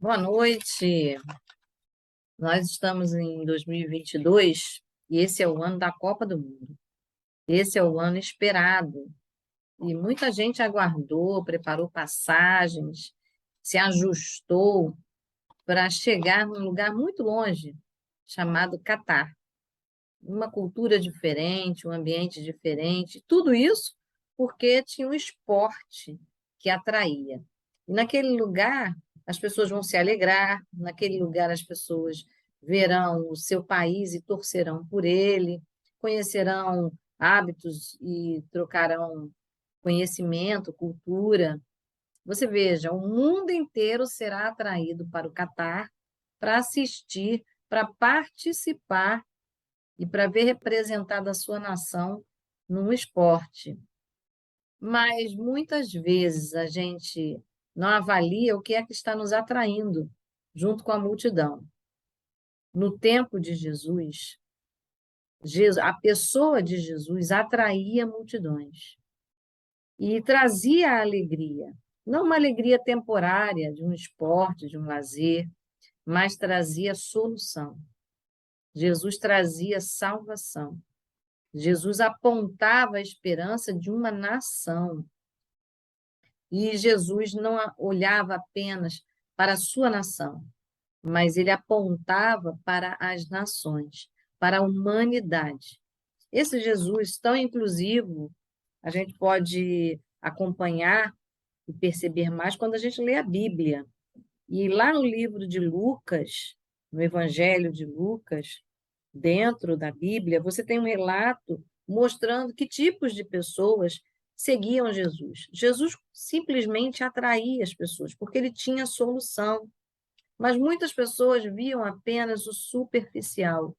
Boa noite. Nós estamos em 2022 e esse é o ano da Copa do Mundo. Esse é o ano esperado e muita gente aguardou, preparou passagens, se ajustou para chegar num lugar muito longe, chamado Catar. Uma cultura diferente, um ambiente diferente, tudo isso porque tinha um esporte que atraía. E naquele lugar, as pessoas vão se alegrar, naquele lugar, as pessoas verão o seu país e torcerão por ele, conhecerão hábitos e trocarão conhecimento, cultura. Você veja, o mundo inteiro será atraído para o Catar para assistir, para participar e para ver representada a sua nação num esporte. Mas muitas vezes a gente não avalia o que é que está nos atraindo junto com a multidão. No tempo de Jesus, a pessoa de Jesus atraía multidões e trazia a alegria, não uma alegria temporária de um esporte, de um lazer, mas trazia solução. Jesus trazia salvação. Jesus apontava a esperança de uma nação. E Jesus não olhava apenas para a sua nação, mas ele apontava para as nações, para a humanidade. Esse Jesus tão inclusivo, a gente pode acompanhar e perceber mais quando a gente lê a Bíblia. E lá no livro de Lucas, no Evangelho de Lucas, dentro da Bíblia, você tem um relato mostrando que tipos de pessoas seguiam Jesus. Jesus simplesmente atraía as pessoas, porque ele tinha solução. Mas muitas pessoas viam apenas o superficial,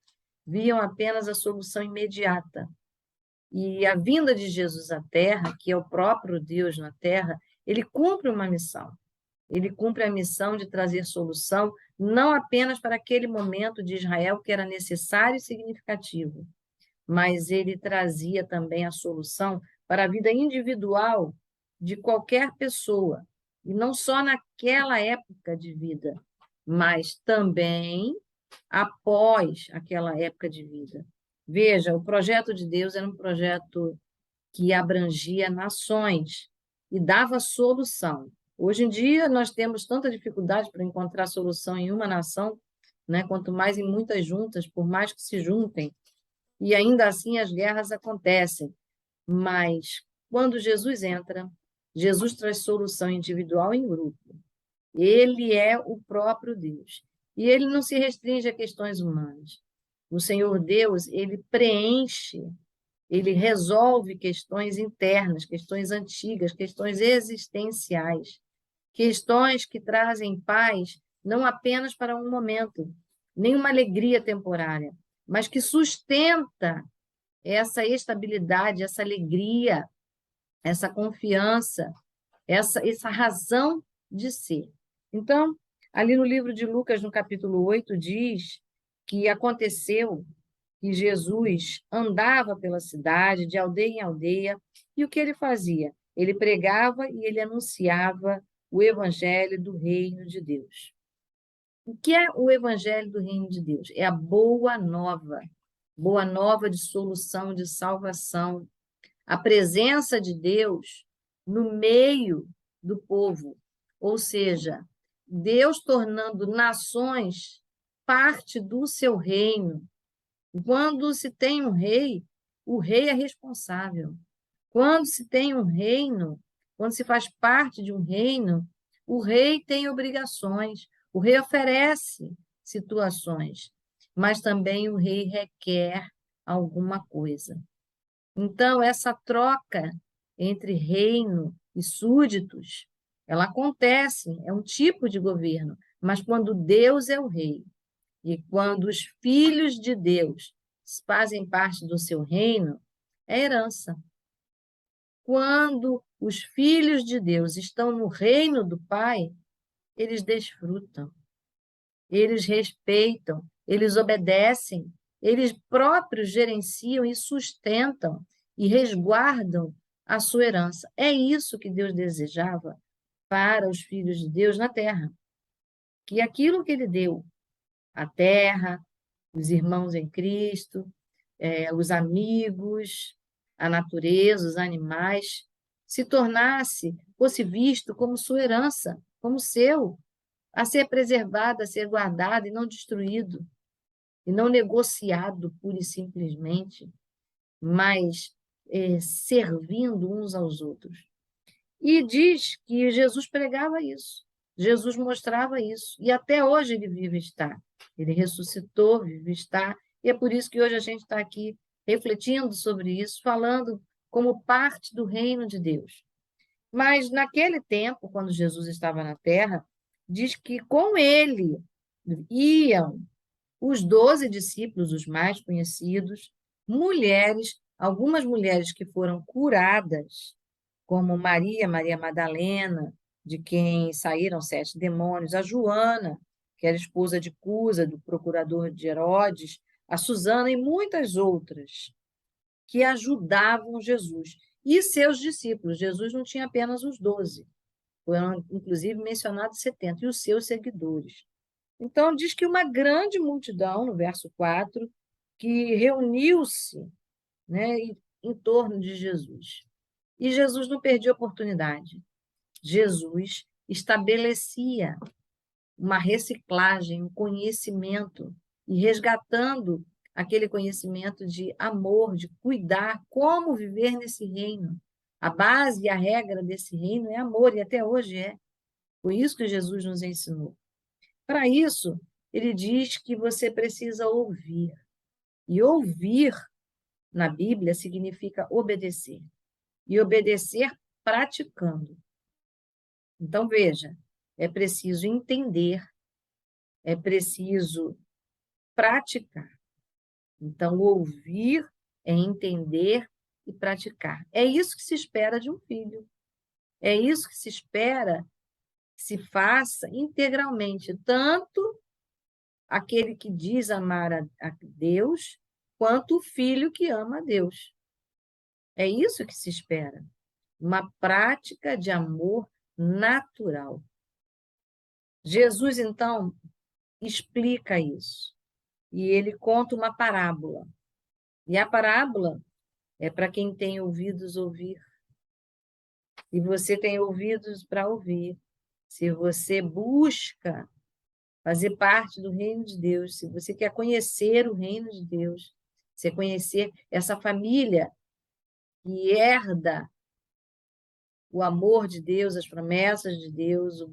viam apenas a solução imediata. E a vinda de Jesus à Terra, que é o próprio Deus na Terra, ele cumpre uma missão. Ele cumpre a missão de trazer solução não apenas para aquele momento de Israel que era necessário e significativo, mas ele trazia também a solução para a vida individual de qualquer pessoa, e não só naquela época de vida, mas também após aquela época de vida. Veja, o projeto de Deus era um projeto que abrangia nações e dava solução. Hoje em dia, nós temos tanta dificuldade para encontrar solução em uma nação, né? Quanto mais em muitas juntas, por mais que se juntem, e ainda assim as guerras acontecem. Mas quando Jesus entra, Jesus traz solução individual e em grupo. Ele é o próprio Deus. E ele não se restringe a questões humanas. O Senhor Deus, ele preenche, ele resolve questões internas, questões antigas, questões existenciais, questões que trazem paz não apenas para um momento, nem uma alegria temporária, mas que sustenta essa estabilidade, essa alegria, essa confiança, essa razão de ser. Então, ali no livro de Lucas, no capítulo 8, diz que aconteceu que Jesus andava pela cidade, de aldeia em aldeia, e o que ele fazia? Ele pregava e ele anunciava o evangelho do reino de Deus. O que é o evangelho do reino de Deus? É a boa nova de solução, de salvação, a presença de Deus no meio do povo, ou seja, Deus tornando nações parte do seu reino. Quando se tem um rei, o rei é responsável. Quando se tem um reino, quando se faz parte de um reino, o rei tem obrigações, o rei oferece situações, mas também o rei requer alguma coisa. Então, essa troca entre reino e súditos, ela acontece, é um tipo de governo, mas quando Deus é o rei e quando os filhos de Deus fazem parte do seu reino, é herança. Quando os filhos de Deus estão no reino do Pai, eles desfrutam, eles respeitam, eles obedecem, eles próprios gerenciam e sustentam e resguardam a sua herança. É isso que Deus desejava para os filhos de Deus na terra. que aquilo que ele deu, a terra, os irmãos em Cristo, os amigos, a natureza, os animais, fosse visto como sua herança, como seu, a ser preservado, a ser guardado e não destruído, e não negociado pura e simplesmente, mas servindo uns aos outros. E diz que Jesus pregava isso, Jesus mostrava isso, e até hoje ele vive e está. Ele ressuscitou, vive e está, e é por isso que hoje a gente está aqui refletindo sobre isso, falando como parte do reino de Deus. Mas naquele tempo, quando Jesus estava na terra, diz que com ele iam os 12 discípulos, os mais conhecidos, mulheres, algumas mulheres que foram curadas, como Maria Madalena, de quem saíram 7 demônios, a Joana, que era esposa de Cusa, do procurador de Herodes, a Susana e muitas outras que ajudavam Jesus e seus discípulos. Jesus não tinha apenas os 12, foram inclusive mencionados 70, e os seus seguidores. Então, diz que uma grande multidão, no verso 4, que reuniu-se, né, em torno de Jesus. E Jesus não perdia oportunidade. Jesus estabelecia uma reciclagem, um conhecimento, e resgatando aquele conhecimento de amor, de cuidar, como viver nesse reino. A base e a regra desse reino é amor, e até hoje é. Foi isso que Jesus nos ensinou. Para isso, ele diz que você precisa ouvir. E ouvir, na Bíblia, significa obedecer. E obedecer praticando. Então, veja, é preciso entender, é preciso praticar. Então, ouvir é entender e praticar. É isso que se espera de um filho. É isso que se espera que se faça integralmente, tanto aquele que diz amar a Deus, quanto o filho que ama a Deus. É isso que se espera. Uma prática de amor natural. Jesus, então, explica isso. E ele conta uma parábola. E a parábola é para quem tem ouvidos ouvir. E você tem ouvidos para ouvir. Se você busca fazer parte do reino de Deus, se você quer conhecer o reino de Deus, você conhecer essa família que herda o amor de Deus, as promessas de Deus,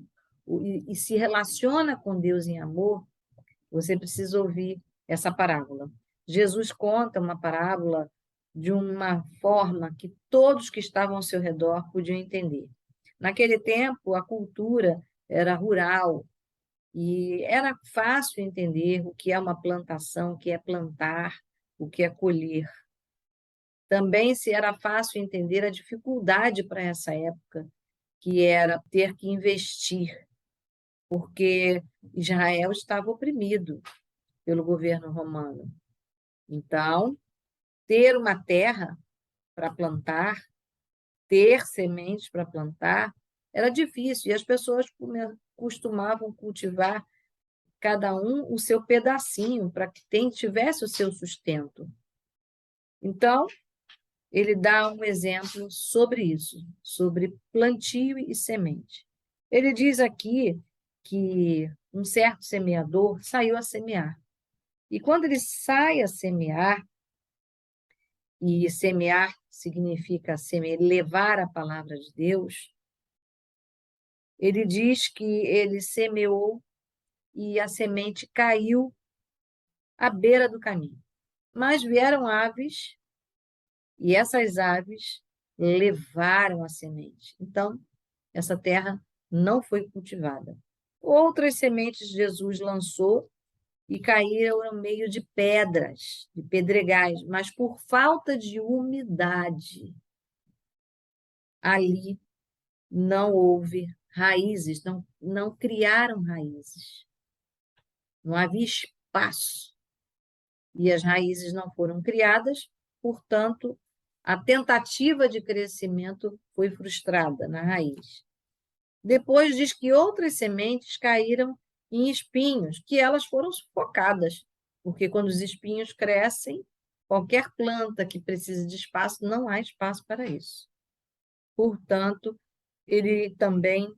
e se relaciona com Deus em amor, você precisa ouvir essa parábola. Jesus conta uma parábola de uma forma que todos que estavam ao seu redor podiam entender. Naquele tempo, a cultura era rural e era fácil entender o que é uma plantação, o que é plantar, o que é colher. Também se era fácil entender a dificuldade para essa época, que era ter que investir, porque Israel estava oprimido pelo governo romano. Então, ter uma terra para plantar, ter sementes para plantar, era difícil, e as pessoas costumavam cultivar cada um o seu pedacinho para que tivesse o seu sustento. Então, ele dá um exemplo sobre isso, sobre plantio e semente. Ele diz aqui que um certo semeador saiu a semear. E quando ele sai a semear, e semear significa levar a palavra de Deus, ele diz que ele semeou e a semente caiu à beira do caminho. Mas vieram aves e essas aves levaram a semente. Então, essa terra não foi cultivada. Outras sementes Jesus lançou e caíram no meio de pedras, de pedregais, mas por falta de umidade, ali não houve raízes, não criaram raízes. Não havia espaço. E as raízes não foram criadas, portanto, a tentativa de crescimento foi frustrada na raiz. Depois diz que outras sementes caíram em espinhos, que elas foram sufocadas, porque quando os espinhos crescem, qualquer planta que precise de espaço, não há espaço para isso. Portanto, ele também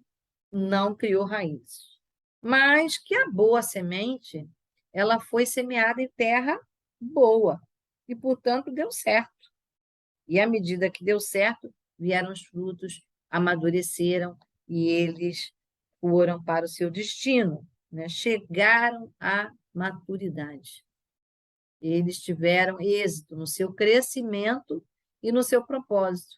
não criou raízes. Mas que a boa semente, ela foi semeada em terra boa, e, portanto, deu certo. E à medida que deu certo, vieram os frutos, amadureceram e eles foram para o seu destino, né? Chegaram à maturidade. Eles tiveram êxito no seu crescimento e no seu propósito,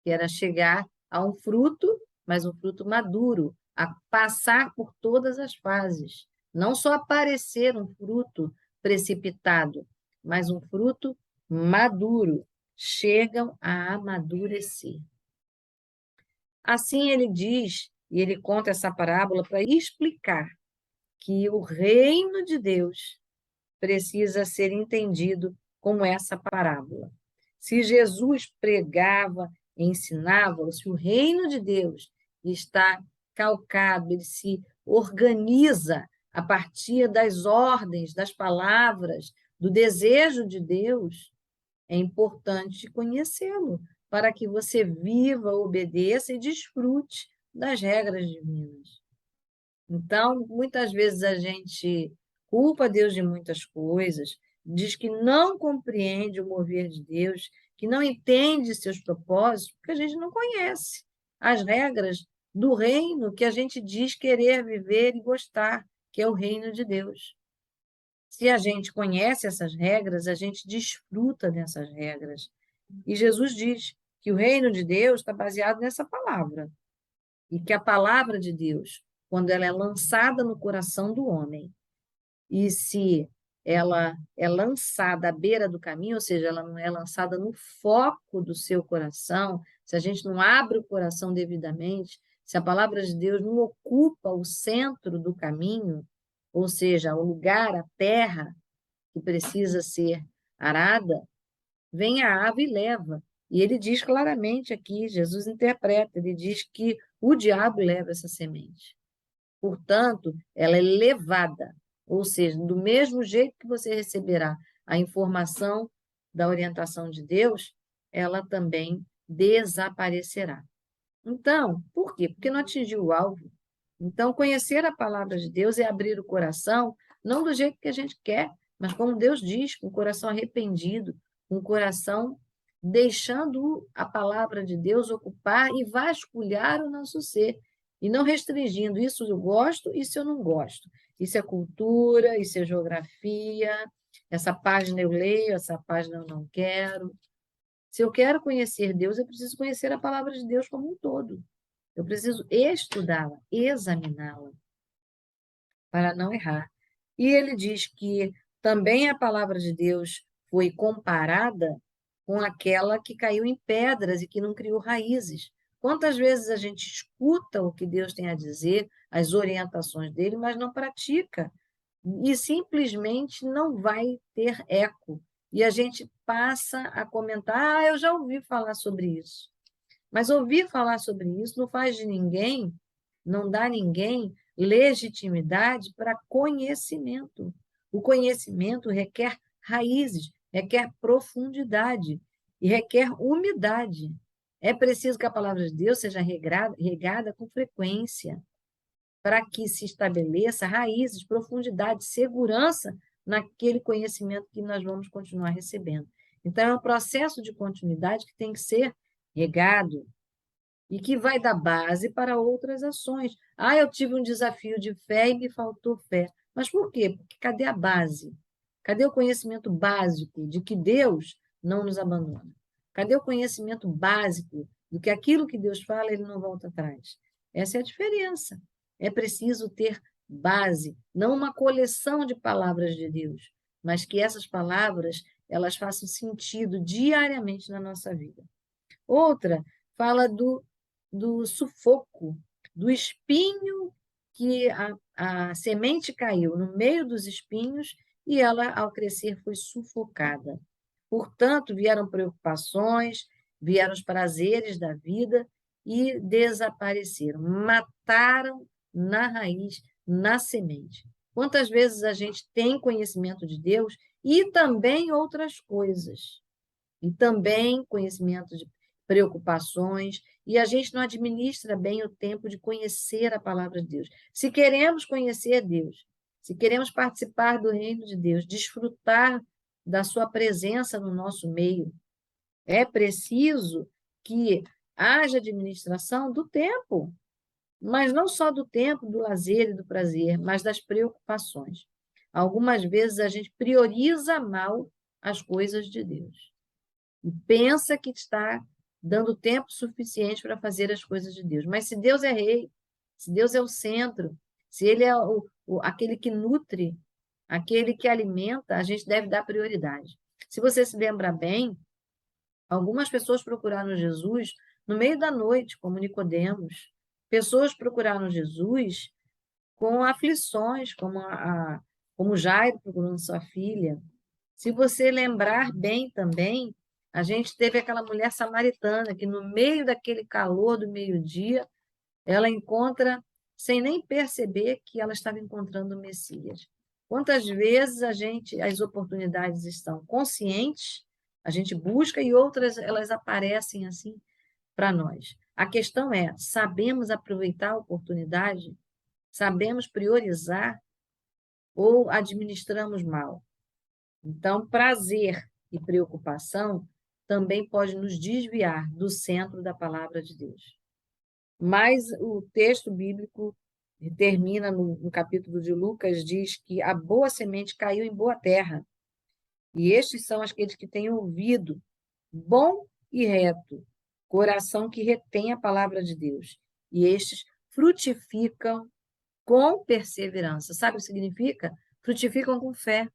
que era chegar a um fruto, mas um fruto maduro, a passar por todas as fases. Não só aparecer um fruto precipitado, mas um fruto maduro. Chegam a amadurecer. Assim ele diz, e ele conta essa parábola para explicar que o reino de Deus precisa ser entendido como essa parábola. Se Jesus pregava, ensinava, se o reino de Deus está calcado, ele se organiza a partir das ordens, das palavras, do desejo de Deus, é importante conhecê-lo, para que você viva, obedeça e desfrute das regras divinas. Então, muitas vezes a gente culpa Deus de muitas coisas, diz que não compreende o mover de Deus, que não entende seus propósitos, porque a gente não conhece as regras do reino que a gente diz querer viver e gostar, que é o reino de Deus. Se a gente conhece essas regras, a gente desfruta dessas regras. E Jesus diz que o reino de Deus está baseado nessa palavra. E que a palavra de Deus, quando ela é lançada no coração do homem, e se ela é lançada à beira do caminho, ou seja, ela não é lançada no foco do seu coração, se a gente não abre o coração devidamente, se a palavra de Deus não ocupa o centro do caminho, ou seja, o lugar, a terra que precisa ser arada, vem a ave e leva. E ele diz claramente aqui, Jesus interpreta, ele diz que o diabo leva essa semente. Portanto, ela é levada, ou seja, do mesmo jeito que você receberá a informação da orientação de Deus, ela também desaparecerá. Então, por quê? Porque não atingiu o alvo. Então, conhecer a palavra de Deus é abrir o coração, não do jeito que a gente quer, mas como Deus diz, com o coração arrependido, com o coração deixando a palavra de Deus ocupar e vasculhar o nosso ser, e não restringindo isso eu gosto, isso eu não gosto. Isso é cultura, isso é geografia, essa página eu leio, essa página eu não quero. Se eu quero conhecer Deus, eu preciso conhecer a palavra de Deus como um todo. Eu preciso estudá-la, examiná-la, para não errar. E ele diz que também a palavra de Deus foi comparada com aquela que caiu em pedras e que não criou raízes. Quantas vezes a gente escuta o que Deus tem a dizer, as orientações dele, mas não pratica, e simplesmente não vai ter eco. E a gente passa a comentar: eu já ouvi falar sobre isso. Mas ouvir falar sobre isso não faz de ninguém, não dá a ninguém legitimidade para conhecimento. O conhecimento requer raízes, requer profundidade e requer umidade. É preciso que a palavra de Deus seja regada com frequência, para que se estabeleça raízes, profundidade, segurança naquele conhecimento que nós vamos continuar recebendo. Então, é um processo de continuidade que tem que ser regado e que vai dar base para outras ações. Eu tive um desafio de fé e me faltou fé. Mas por quê? Porque cadê a base? Cadê o conhecimento básico de que Deus não nos abandona? Cadê o conhecimento básico de que aquilo que Deus fala, ele não volta atrás? Essa é a diferença. É preciso ter base, não uma coleção de palavras de Deus, mas que essas palavras elas façam sentido diariamente na nossa vida. Outra fala do sufoco, do espinho que a semente caiu no meio dos espinhos e ela, ao crescer, foi sufocada. Portanto, vieram preocupações, vieram os prazeres da vida e desapareceram, mataram na raiz na semente. Quantas vezes a gente tem conhecimento de Deus e também outras coisas, e também conhecimento de preocupações, e a gente não administra bem o tempo de conhecer a palavra de Deus. Se queremos conhecer Deus, se queremos participar do reino de Deus, desfrutar da sua presença no nosso meio, é preciso que haja administração do tempo, mas não só do tempo, do lazer e do prazer, mas das preocupações. Algumas vezes a gente prioriza mal as coisas de Deus e pensa que está dando tempo suficiente para fazer as coisas de Deus. Mas se Deus é rei, se Deus é o centro, se Ele é aquele que nutre, aquele que alimenta, a gente deve dar prioridade. Se você se lembra bem, algumas pessoas procuraram Jesus no meio da noite, como Nicodemos. Pessoas procuraram Jesus com aflições, como Jairo procurando sua filha. Se você lembrar bem também, a gente teve aquela mulher samaritana que, no meio daquele calor do meio-dia, ela encontra, sem nem perceber que ela estava encontrando o Messias. Quantas vezes as oportunidades estão conscientes, a gente busca e outras elas aparecem assim para nós. A questão é, sabemos aproveitar a oportunidade? Sabemos priorizar ou administramos mal? Então, prazer e preocupação também pode nos desviar do centro da palavra de Deus. Mas o texto bíblico termina no capítulo de Lucas, diz que a boa semente caiu em boa terra. E estes são aqueles que têm ouvido bom e reto, coração que retém a palavra de Deus. E estes frutificam com perseverança. Sabe o que significa? Frutificam com fé.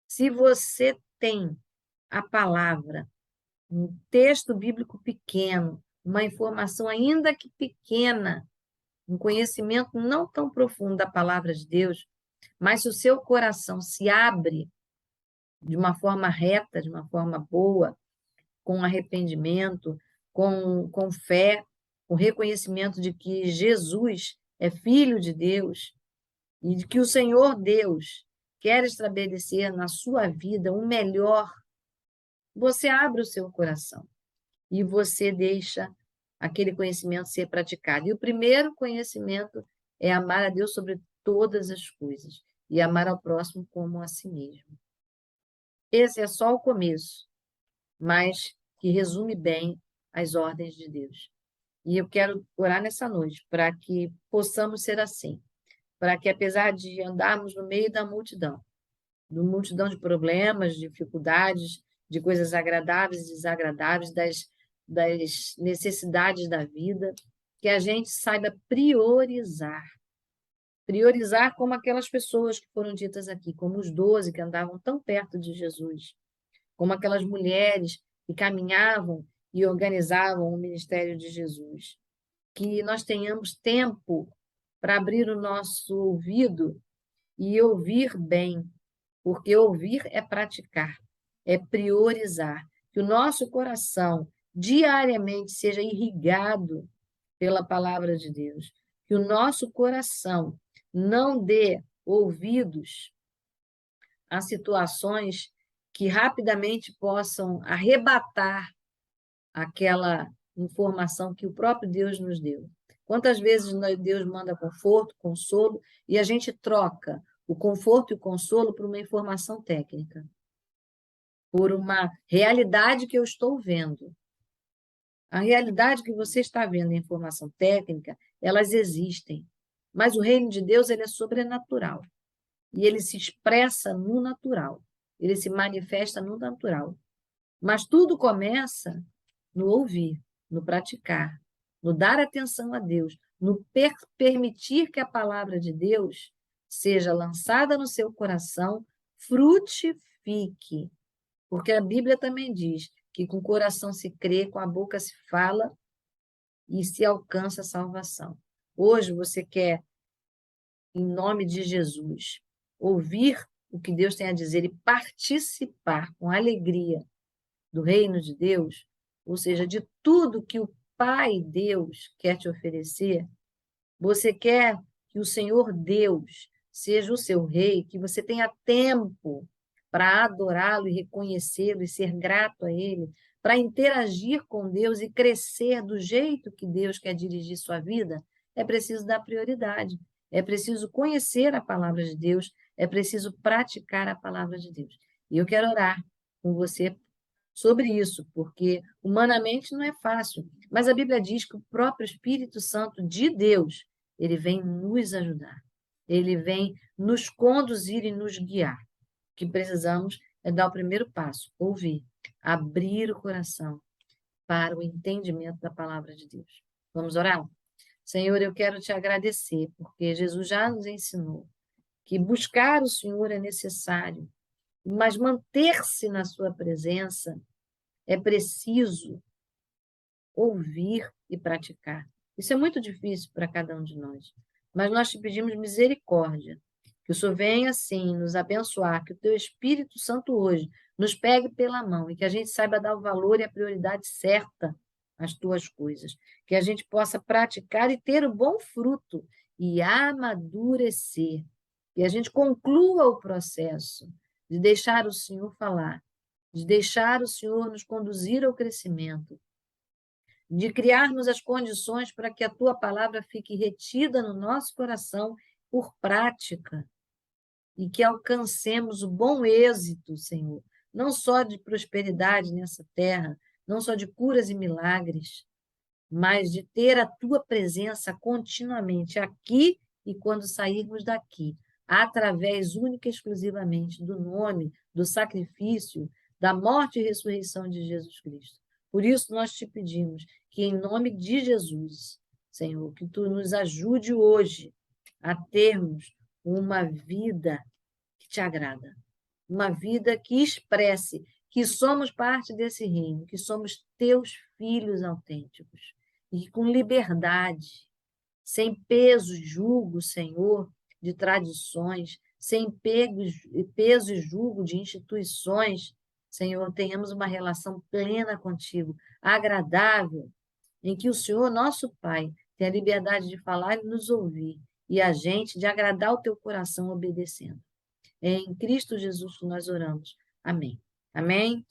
Se você tem a palavra, um texto bíblico pequeno, uma informação ainda que pequena, um conhecimento não tão profundo da palavra de Deus, mas se o seu coração se abre de uma forma reta, de uma forma boa, com arrependimento, com fé, com reconhecimento de que Jesus é Filho de Deus e de que o Senhor Deus quer estabelecer na sua vida o melhor, você abre o seu coração e você deixa aquele conhecimento ser praticado. E o primeiro conhecimento é amar a Deus sobre todas as coisas e amar ao próximo como a si mesmo. Esse é só o começo, mas que resume bem as ordens de Deus. E eu quero orar nessa noite para que possamos ser assim, para que, apesar de andarmos no meio da multidão de problemas, de dificuldades, de coisas agradáveis e desagradáveis, das necessidades da vida, que a gente saiba priorizar. Priorizar como aquelas pessoas que foram ditas aqui, como os 12 que andavam tão perto de Jesus, como aquelas mulheres que caminhavam e organizavam o ministério de Jesus. Que nós tenhamos tempo para abrir o nosso ouvido e ouvir bem, porque ouvir é praticar, é priorizar. Que o nosso coração diariamente seja irrigado pela palavra de Deus. Que o nosso coração não dê ouvidos a situações que rapidamente possam arrebatar aquela informação que o próprio Deus nos deu. Quantas vezes Deus manda conforto, consolo, e a gente troca o conforto e o consolo por uma informação técnica, por uma realidade que eu estou vendo. A realidade que você está vendo em informação técnica, elas existem, mas o reino de Deus ele é sobrenatural, e ele se expressa no natural, ele se manifesta no natural. Mas tudo começa no ouvir, no praticar, no dar atenção a Deus, no permitir que a palavra de Deus seja lançada no seu coração, frutifique. Porque a Bíblia também diz que com o coração se crê, com a boca se fala e se alcança a salvação. Hoje você quer, em nome de Jesus, ouvir o que Deus tem a dizer e participar com alegria do reino de Deus, ou seja, de tudo que o Pai Deus quer te oferecer, você quer que o Senhor Deus seja o seu rei, que você tenha tempo para adorá-lo e reconhecê-lo e ser grato a ele, para interagir com Deus e crescer do jeito que Deus quer dirigir sua vida, é preciso dar prioridade, é preciso conhecer a palavra de Deus, é preciso praticar a palavra de Deus. E eu quero orar com você sobre isso, porque humanamente não é fácil, mas a Bíblia diz que o próprio Espírito Santo de Deus, ele vem nos ajudar, ele vem nos conduzir e nos guiar. O que precisamos é dar o primeiro passo, ouvir, abrir o coração para o entendimento da palavra de Deus. Vamos orar? Senhor, eu quero te agradecer, porque Jesus já nos ensinou que buscar o Senhor é necessário, mas manter-se na sua presença é preciso ouvir e praticar. Isso é muito difícil para cada um de nós, mas nós te pedimos misericórdia, que o Senhor venha, assim, nos abençoar, que o teu Espírito Santo hoje nos pegue pela mão e que a gente saiba dar o valor e a prioridade certa às tuas coisas, que a gente possa praticar e ter o bom fruto e amadurecer, que a gente conclua o processo de deixar o Senhor falar, de deixar o Senhor nos conduzir ao crescimento, de criarmos as condições para que a tua palavra fique retida no nosso coração por prática e que alcancemos o bom êxito, Senhor, não só de prosperidade nessa terra, não só de curas e milagres, mas de ter a tua presença continuamente aqui e quando sairmos daqui, através única e exclusivamente do nome, do sacrifício, da morte e ressurreição de Jesus Cristo. Por isso nós te pedimos que, em nome de Jesus, Senhor, que tu nos ajude hoje a termos uma vida que te agrada, uma vida que expresse que somos parte desse reino, que somos teus filhos autênticos, e com liberdade, sem peso e jugo, Senhor, de tradições, sem peso e jugo de instituições, Senhor, tenhamos uma relação plena contigo, agradável, em que o Senhor, nosso Pai, tenha liberdade de falar e nos ouvir, e a gente de agradar o teu coração obedecendo. É em Cristo Jesus que nós oramos. Amém. Amém.